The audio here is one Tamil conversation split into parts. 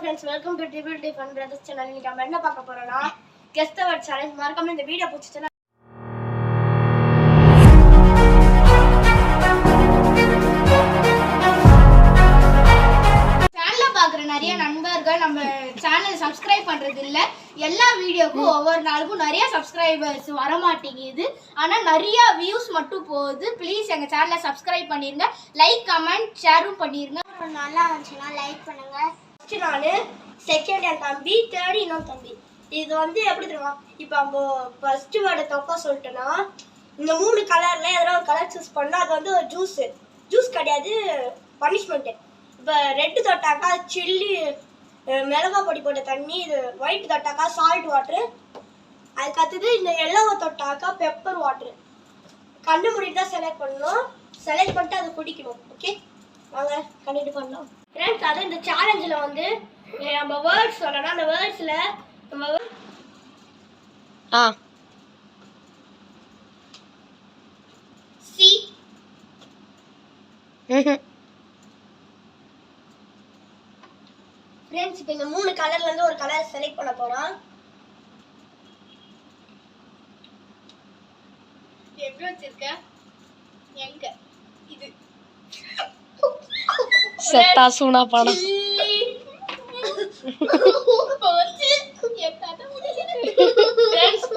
friends, welcome to Triple D Fun Brothers channel. இன்னைக்கு நம்ம என்ன பார்க்க போறோம்னா கெஸ் தி வேர்ட் சேலஞ்ச். மறக்காம இந்த வீடியோ பிடிச்சிருந்தா சேனலை பார்க்குற நிறைய நண்பர்கள் நம்ம சேனல் சப்ஸ்கிரைப் பண்றது இல்ல. எல்லா வீடியோக்கும் ஒவ்வொரு நாளுக்கும் நிறைய சப்ஸ்கிரைபர்ஸ் வர மாட்டேங்குது, ஆனா நிறைய வியூஸ் மட்டும் போகுது. ப்ளீஸ் எங்க சேனலை சப்ஸ்கிரைப் பண்ணிருங்க, லைக் கமெண்ட் ஷேரும் பண்ணிருங்க. நல்லா இருந்துச்சுன்னா லைக் பண்ணுங்க. நானு செகண்ட் என் தம்பி, தேர்ட் இன்னொரு தம்பி. இது வந்து எப்படி தெரியுமா, இப்போ நம்ம ஃபர்ஸ்ட் வேர்டை தப்பா சொல்லிட்டோன்னா இந்த 3 கலர்ல எதனா ஒரு கலர் சூஸ் பண்ணா அது வந்து ஒரு ஜூஸ் கிடையாது, பனிஷ்மெண்ட். இப்போ ரெட்டு தொட்டாக்கா சில்லி மிளகா பொடி போட்ட தண்ணி, இது ஒயிட் தொட்டாக்கா சால்ட் வாட்ரு, அதுக்கு அடுத்தது இந்த எல்லோவை தொட்டாக்கா பெப்பர் வாட்ரு. கண்ணு மூடிட்டு தான் செலக்ட் பண்ணணும், செலக்ட் பண்ணிட்டு அதை குடிக்கணும். ஓகே வாங்க கண்டிப்பாக பண்ணலாம் ஃப்ரெண்ட்ஸ். அது இந்த சேலஞ்சில் வந்து நம்ம வேர்ட்ஸ் சொல்லணும். அந்த வேர்ட்ஸில் நம்ம சி ஃப்ரெண்ட்ஸ். இப்போ இந்த 3 கலர்லேருந்து ஒரு கலர் செலக்ட் பண்ண போகிறோம். எப்படி வச்சிருக்க? எங்க இது செத்தா சூனா படம்.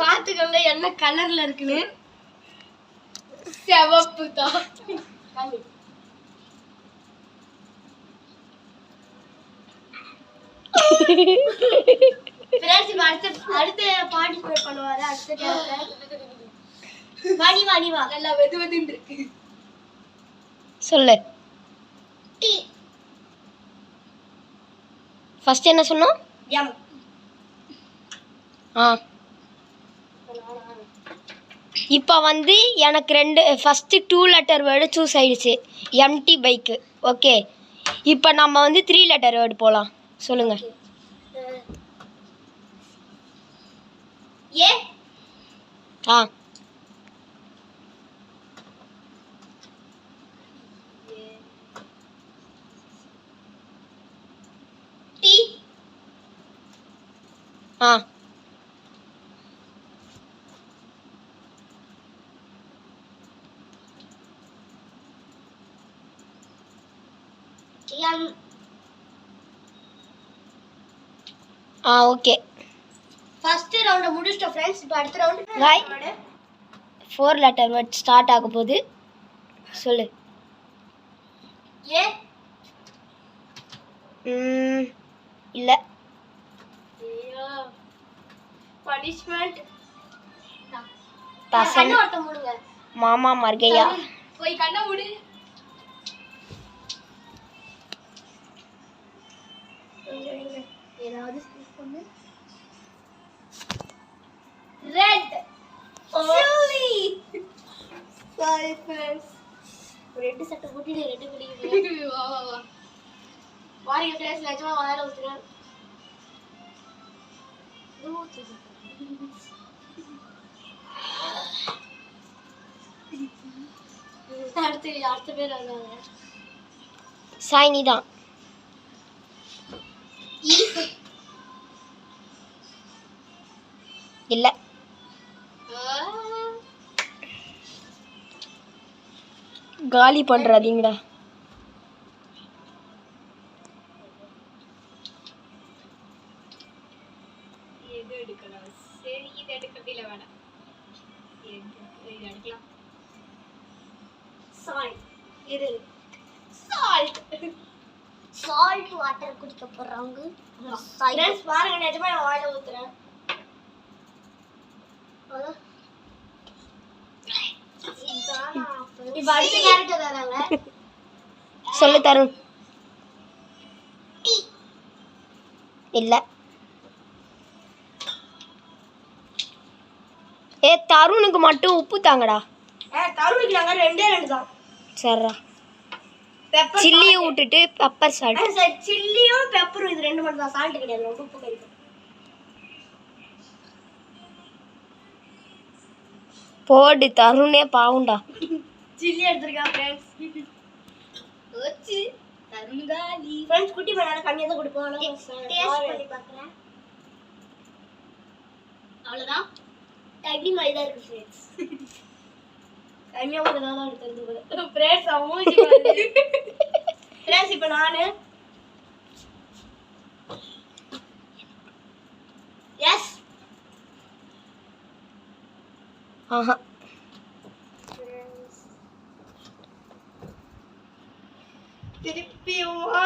பாத்துக்கோங்க என்ன கலர்ல இருக்குன்னு. சிவப்பு தான். அடுத்த பார்ட்டிசிபேட் பண்ணுவாரு. அடுத்த வாணி வா நல்லா வெதுன்னு இருக்கு. சொல்லு. ஃபர்ஸ்ட் என்ன சொன்னோம்? எம். இப்போ வந்து எனக்கு ஃபஸ்ட்டு 2 லெட்டர் வேர்டு சூஸ் ஆயிடுச்சு, எம்டி பைக்கு. ஓகே, இப்போ நம்ம வந்து 3 லெட்டர் வேர்டு போகலாம். சொல்லுங்க. A. T. M. Okay. First round முடிச்சிட்டோம் ஃப்ரெண்ட்ஸ். இப்போ அடுத்த ரவுண்ட் 4 லெட்டர் வேர்ட் ஸ்டார்ட் ஆக போகுது. சொல்லு. ஏ. இல்ல. பனிஷ்மென்ட். பசங்க கண்ணை மூடுங்க. மாமா மர்கையா. போய் கண்ணை மூடு. ஏதாவது ஸ்கிப் பண்ணு. Red. Chilli. Sorry friends. Red சட்டை போட்டுட்டு ரெட் குடிக்கிறீங்க. வா வாரிய ஃப்ரெண்ட்ஸ், நிஜமா வாயில ஊத்துறேன். அடுத்த பேர் வந்தாங்க. சாய்னி தான். இல்ல. காலி பண்றாதீங்கடா. எது எடுக்கலாம்? சரி இது எடுக்கல வேணாம். இது எடுக்கலாம். சால்ட். இது சால்ட் வாட்டர் குடிக்க போறாங்க. ஃப்ரெண்ட்ஸ் பாருங்க, நிஜமா நான் வாயில ஊத்துறேன். இப்ப அடுத்த கேரக்டர் வராங்க. சொல்லு தருண். இல்ல. தருணுக்கு மட்டும் உப்பு தாங்கடா. தருணுக்கு நாங்க 2 தான். சரிடா. சில்லியை விட்டுட்டு பெப்பர் சால்ட். சரி, சில்லியும் பெப்பரும் இது 2 மட்டும் தான், சால்ட் கிடையாது. உப்பு கிடைக்கும். போடு, தருணே பாவுண்டா. சில்லி எடுத்துருக்கா ஃப்ரெண்ட்ஸ். ஓச்சி தருங்காலி ஃப்ரெண்ட்ஸ் குட்டி பண்ணால கம்மியா தான் கொடுப்போம். டேஸ்ட் பண்ணி பார்க்கறேன். அவ்வளவுதான். தண்ணி மாதிரி தான் இருக்கு ஃப்ரெண்ட்ஸ். கம்மியா ஒரு நாளா எடுத்து போகுது. ஃப்ரெண்ட்ஸ் அமௌண்ட் ஃப்ரெண்ட்ஸ் இப்போ நானு எஸ் ஆஹா திருப்பியுமா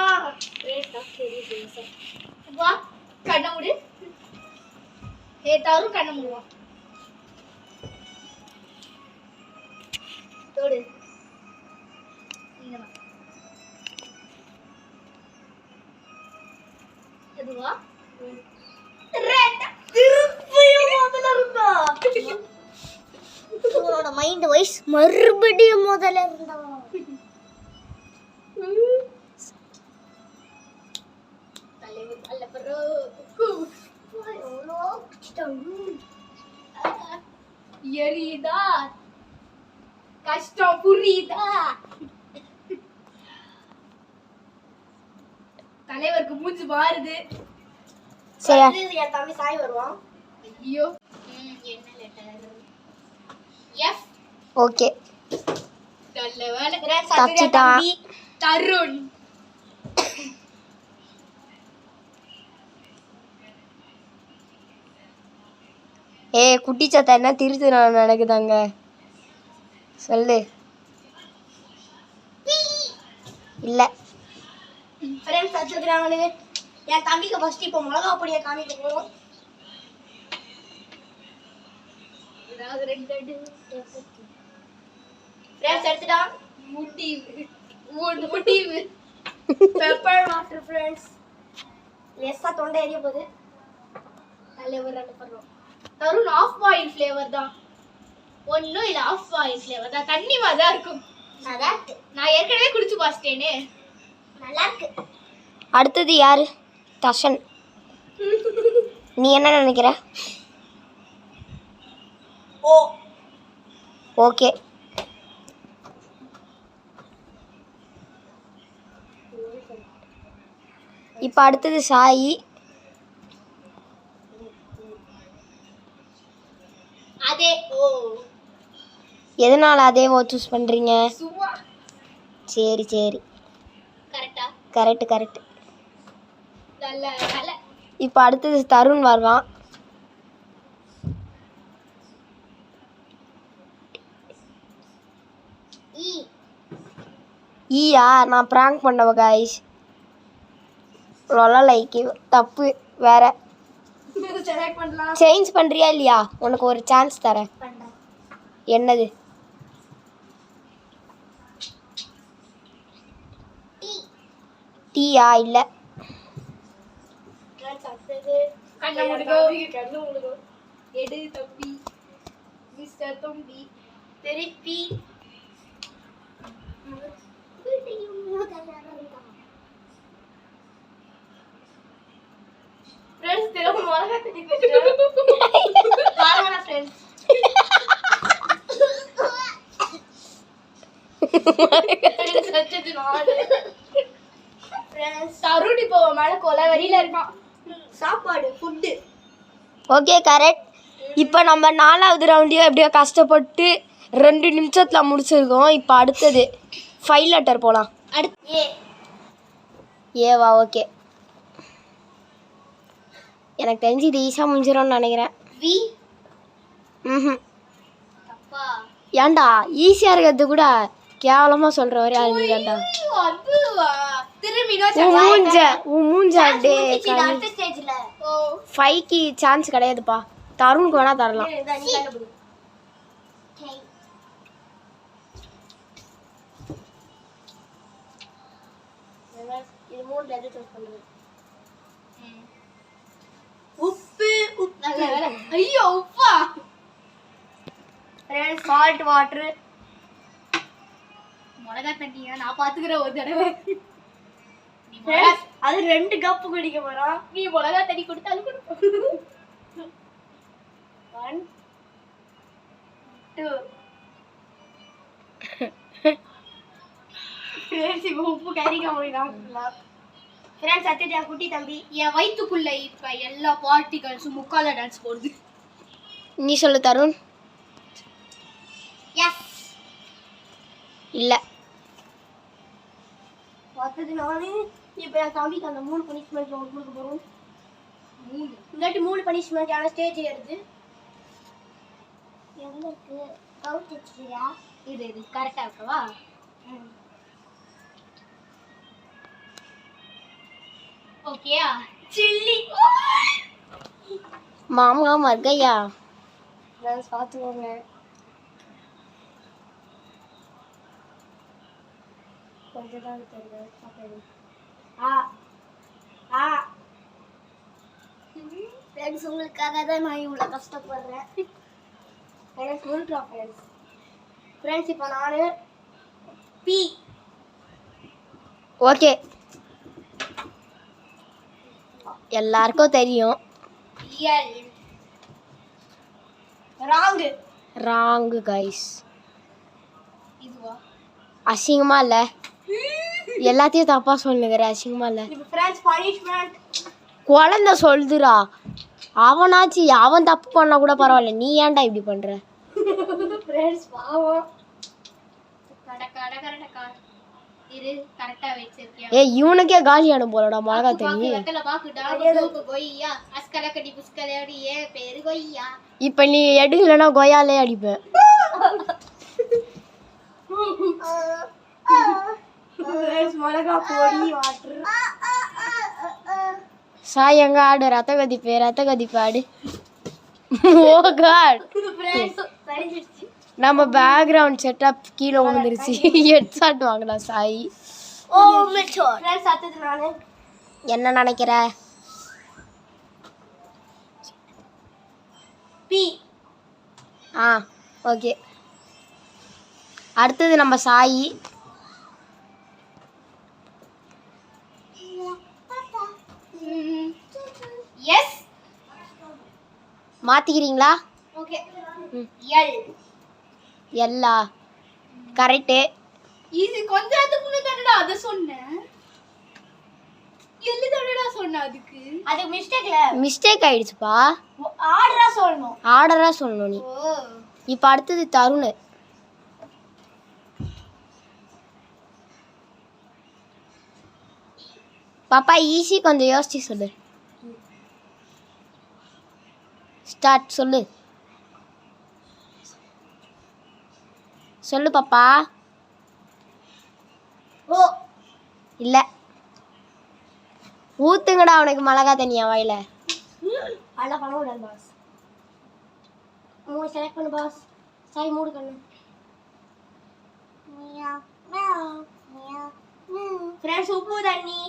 வா கண்ண மூடு. தரும் கண்ண மூடுவான். தோடு இங்கதான். அதுவா திருப்பியும் முதல்ல இருந்தா உங்களோட மைண்ட் வைஸ் மறுபடியும் முதல்ல இருந்தா தலைவர் அல்ல பரோ எரியுதா கஷ்டம் புரியுதா? தலைவருக்கு மூச்சு மாறுது. சரி என் தம்பி சாய் வருவான். ஐயோ என்ன லெட்டர்? எஃப். ஓகே நல்ல வேலை. தப்பிட்டான். தருண். குட்டி சத்தா என்ன திருத்து நடக்குதாங்க சொல்லு. இல்ல ஃப்ரெண்ட்ஸ் வச்சிருக்காங்களே என் தம்பிக்கு ஃபர்ஸ்ட் இப்போ மிளகா பொடியை காமிக்கணும். ஃப்ரெண்ட்ஸ் எடுத்துட்டான். முடிவு பெப்பர் வாட்டர் ஃப்ரெண்ட்ஸ். லேசா தொண்டை எரிய போகுது. தலைவர் அனுப்புறோம். தருண் ஆஃப் பாயில் ஃப்ளேவர் தான். ஒன்னும் இல்ல ஆஃப் பாயில் ஃப்ளேவர் தான். தண்ணி மாதிரி தான் இருக்கும். நல்லா இருக்கு. நான் ஏற்கனவே குடிச்சு பாச்சிட்டேனே. நல்லா இருக்கு. அடுத்தது யாரு? தஷன். நீ என்ன நினைக்கிற? ஓகே இப்போ அடுத்தது சாயி. அதே எதனால அதேவோ சூஸ் பண்றீங்க? சும்மா. சரி சரி கரெக்ட்டா? கரெக்ட். நல்ல நல்ல. இப்போ அடுத்தது தருண் வருவான். ஈயா நான் பிராங்க் பண்ணவ गाइस. லைக் தப்பு வேற. செலக்ட் பண்ணலாம். சேஞ்ச் பண்றியா இல்லையா? உனக்கு ஒரு சான்ஸ் தரேன். பண்றேன். என்னது? டீயா இல்ல. கண்ண முடுகோ. எடு தம்பி. மிஸ்டர் தம்பி. திருப்பி ஃப்ரெண்ட்ஸ் திரும்ப மிளகா தண்ணி குடிச்சேன். பாருங்க ஃப்ரெண்ட்ஸ். தருண் இப்போ மேல கொலை வரியில இருக்கான். சாப்பாடு ஃபுட். Okay correct. இப்போ நம்ம 4வது ரவுண்டையும் எப்படியோ கஷ்டப்பட்டு 2 நிமிஷத்துல முடிச்சிருக்கோம். இப்போ அடுத்தது 5 லெட்டர் போலாம். அடுத்து ஏவா ஓகே. எனக்கு தெரிஞ்சு இது ஈஸியாக முடிஞ்சிடும்னு நினைக்கிறேன். வி. தப்பா? ஏன்டா ஈஸியாக இருக்கிறது கூட கேவலமாக சொல்கிற வரை ஆரம்பிக்கண்டா. திரும்பி உன் மூஞ்ச டே அடுத்த ஸ்டேஜ்ல 5க்கு சான்ஸ் கிடையாதுப்பா. தருணுக்கு வேணா தரலாம். இது 3ல எது சூஸ் பண்றது? உப்பு. நல்ல வேலை. ஐயோ உப்பா. Salt water. மிளகா தண்ணியா நான் பாத்துக்கிறேன் ஒரு தடவை. அது 2 கப் குடிக்க போறோம். நீ மிளகா தண்ணி கொடுத்தாலும் கொடுப்போம். 1 2 ஃப்ரெண்ட்ஸ் இப்போ உப்பு கறிக்க முடியல ஃப்ரெண்ட்ஸ் அத்தடி என் குட்டி தம்பி என் வயித்துக்குள்ள இப்ப எல்லா பார்ட்டிகல்ஸும் முக்கால டான்ஸ் போடுது. நீ சொல்லு தருண். எஸ் இல்லை பார்த்தது நானே. இப்போ என் தம்பிக்கு அந்த 3 பனிஷ்மெண்ட் கொடுக்க போகிறோம். 3 இல்லாட்டி 3 பனிஷ்மெண்ட் ஆனால் ஸ்டேஜ் ஏறுது. எங்கே இருக்கு கவுட் வச்சுக்கிறியா? இது கரெக்டா இருக்கவா? ஓகேயா? சில்லி மாமா மர்கையா பார்த்துக்கோங்க. கொஞ்சம் தான் தெரியும். ஃப்ரெண்ட்ஸ் உங்களுக்காக தான் நான் இவ்வளோ கஷ்டப்படுறேன். எனக்கு சொல்கிறா ஃப்ரெண்ட்ஸ். ஃப்ரெண்ட்ஸ் இப்போ நான் பி. ஓகே எல்லாருக்கும் தெரியும். L wrong. Wrong guys. இதுவா? அசிங்கமா இல்ல? எல்லாத்தையும் தப்பா சொல்லுங்கிற. அசிங்கமா இல்ல? இப்போ ஃப்ரெண்ட்ஸ் பனிஷ்மெண்ட் குழந்தை சொல்லுதுடா. அவனாச்சு அவன் தப்பு பண்ணா கூட பரவாயில்ல, நீ ஏன்டா இப்படி பண்ற? ஃப்ரெண்ட்ஸ் பாவம். கடகடகடகா இரு கரெக்ட்டா வெச்சிருக்கியா? ஏய் இவனுக்கே காலியான போலடா மிளகா தண்ணி. வெத்தல பாக்குடா தூக்கு கொய்யா அஸ்கல கடி புஸ்கலடி ஏ பேரு கொய்யா. இப்போ நீ எடுக்கலனா கொய்யாலே அடிப்பேன். ஃப்ரெண்ட்ஸ் மிளகா பொடி வாட்டர். சாய் எங்க ஆடு? ரத்த கதிப்பு ஆடு. ஓ காட் ஃப்ரெண்ட்ஸ் சரிஞ்சிருச்சு. நம்ம பேக்ரவுண்ட் செட்டப் கீழே விழுந்துருச்சு. ஹெட்ஷாட் வாங்கலாம் சாய். ஓ மெச்சோர். ஃப்ரெண்ட்ஸ் அத்தது நானே. என்ன நினைக்கிற? பி. ஓகே அடுத்தது நம்ம சாய். எஸ் மாத்திக்கிறீங்களா? Okay L. எல்லா கரெக்டு. இது கொஞ்ச நேரத்துக்கு முன்னாடி தானடா அத சொன்னேன். எல்லு தானடா சொன்ன அதுக்கு. அது மிஸ்டேக் ஆயிடுச்சுப்பா. ஆர்டரா சொல்லணும் நீ. ஓ இப்போ அடுத்தது தருண். பாப்பா ஈஸி கொஞ்சம் யோசிச்சு சொல்லு. ஸ்டார்ட் சொல்லு. சொல்லு பாப்பா. ஓ இல்லை ஊத்துங்கடா அவனுக்கு மிளகா தண்ணியா வாயில. அதெல்லாம் பண்ண கூடாது பாஸ். மூணு செலக்ட் பண்ணு பாஸ். சாய் மூடு கண்ணு. ஃப்ரெண்ட்ஸ் உப்பு தண்ணி.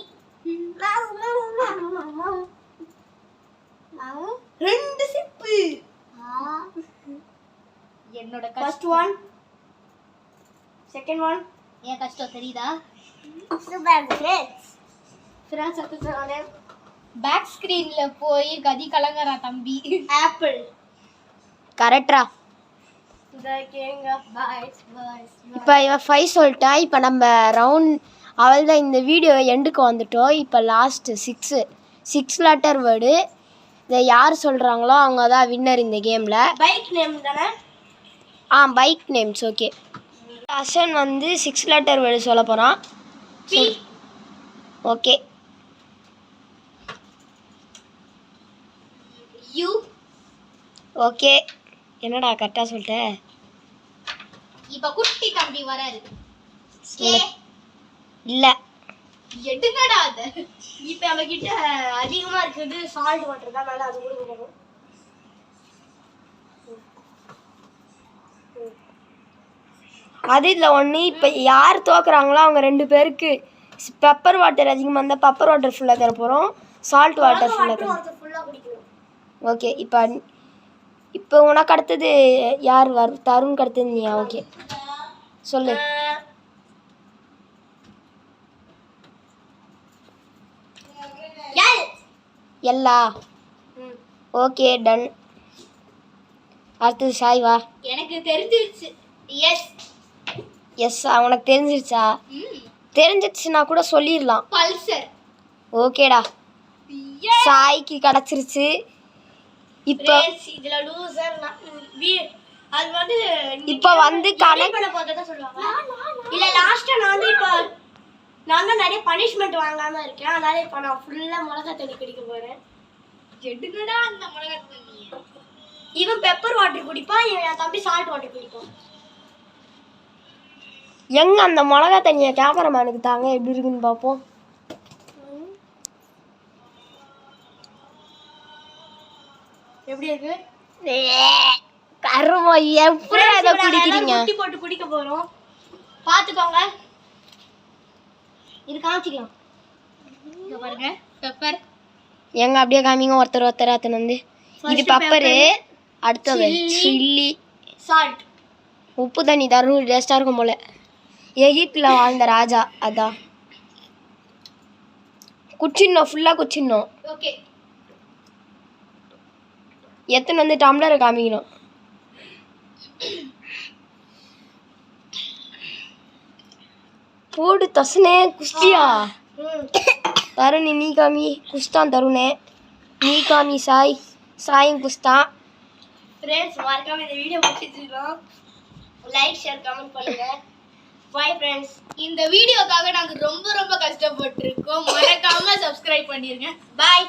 2 சிப்பு. என்னோட ஃபர்ஸ்ட் ஒன் செகண்ட் ஒன். ஏன் கஷ்டம் தெரியுதா? Super friends. ஃப்ரெண்ட்ஸ் அடுத்து பேக் ஸ்கிரீன்ல போய் கதி கலங்கறா தம்பி. ஆப்பிள். கரெக்டா? இப்போ இவன் 5 சொல்லிட்டா. இப்போ நம்ம ரவுண்ட் அவள் தான் இந்த வீடியோ எண்டுக்கு வந்துட்டோம். இப்போ லாஸ்ட்டு 6 லெட்டர் வேர்டு. இதை யார் சொல்கிறாங்களோ அவங்க தான் வின்னர் இந்த கேமில். பைக் நேம் தானே? Bike names. ஓகே அசன் வந்து 6 லெட்டர் வேர்டு சொல்ல போகிறான். Okay you. ஓகே என்னடா கரெக்டாக சொல்லிட்டேன். இப்போ குட்டி தம்பி வராரு. இல்லை எடுங்கடா அது. இப்போ நம்ம கிட்ட அதிகமாக இருக்குது சால்ட் வாட்டர் தான். நல்லா அது கொடுக்க போகும். அது இதில் ஒன்று. இப்போ யார் தோக்குறாங்களோ அவங்க 2 பேருக்கு பெப்பர் வாட்டர் அதிகமாக இருந்தால் பெப்பர் வாட்டர் ஃபுல்லாக தர போகிறோம். சால்ட் வாட்டர் ஃபுல்லாக தரோம். ஓகே இப்போ உனக்கு அடுத்தது யார் தருணுக்கு அடுத்தது நீ. ஓகே சொல்லு. எல்லா. Okay done. அடுத்தது சாய் வா. எனக்கு தெரிஞ்சிருச்சு. எஸ் உனக்கு தெரிஞ்சிருச்சா? தெரிஞ்சிச்சுன்னா கூட சொல்லிடலாம். பல்சர். ஓகேடா, சாய்க்கு கிடச்சிருச்சு. இப்போ இதுல லூசர் அது வந்து இப்போ வந்து கணக்கு பண்ண போறதா சொல்லுவாங்க. இல்ல லாஸ்டா நான் தான் நிறைய பனிஷ்மெண்ட் வாங்காம இருக்கேன். அதனால இப்போ நான் ஃபுல்லா மிளகாய் தண்ணி குடிக்க போறேன். எடுங்கடா அந்த மிளகாய் தண்ணி. இவன் பெப்பர் வாட்டர் குடிப்பான், என் தம்பி சால்ட் வாட்டர் குடிப்பான். எங்க அந்த மிளகா தண்ணியை கேமராமேனுக்கு தாங்க, எப்படி இருக்குன்னு பார்ப்போம். எப்படி இருக்கு? கருமோ, எப்படி அதை குடிக்கிறீங்க? குட்டி போட்டு குடிக்க போறோம், பாத்துக்கோங்க. இது காமிச்சிக்கலாம். இங்க பாருங்க பெப்பர். எங்க அப்படியே காமிங்க, ஒருத்தர் அத்தனை வந்து. இது பெப்பரு, அடுத்தது சில்லி, சால்ட். உப்பு தண்ணி தரும், டேஸ்டா இருக்கும் போல. எகிப்துல வாழ்ந்த ராஜா அதான். குச்சிடணும், ஃபுல்லா குச்சிடணும். ஓகே, எத்தனை வந்து டம்ளரை காமிக்கணும். போடு தசுனே, குஸ்தியா தருணி நீ காமி, குஸ்தான் தருணே நீ காமி, சாயும் குஸ்தான். ஃப்ரெண்ட்ஸ் மறக்காம இந்த வீடியோ பிடிச்சிருக்கோம், லைக் ஷேர் கமெண்ட் பண்ணுங்க. Bye friends. இந்த வீடியோக்காக நாங்க ரொம்ப ரொம்ப கஷ்டப்பட்டிருக்கோம். மறக்காம சப்ஸ்கிரைப் பண்ணிருங்க. பை.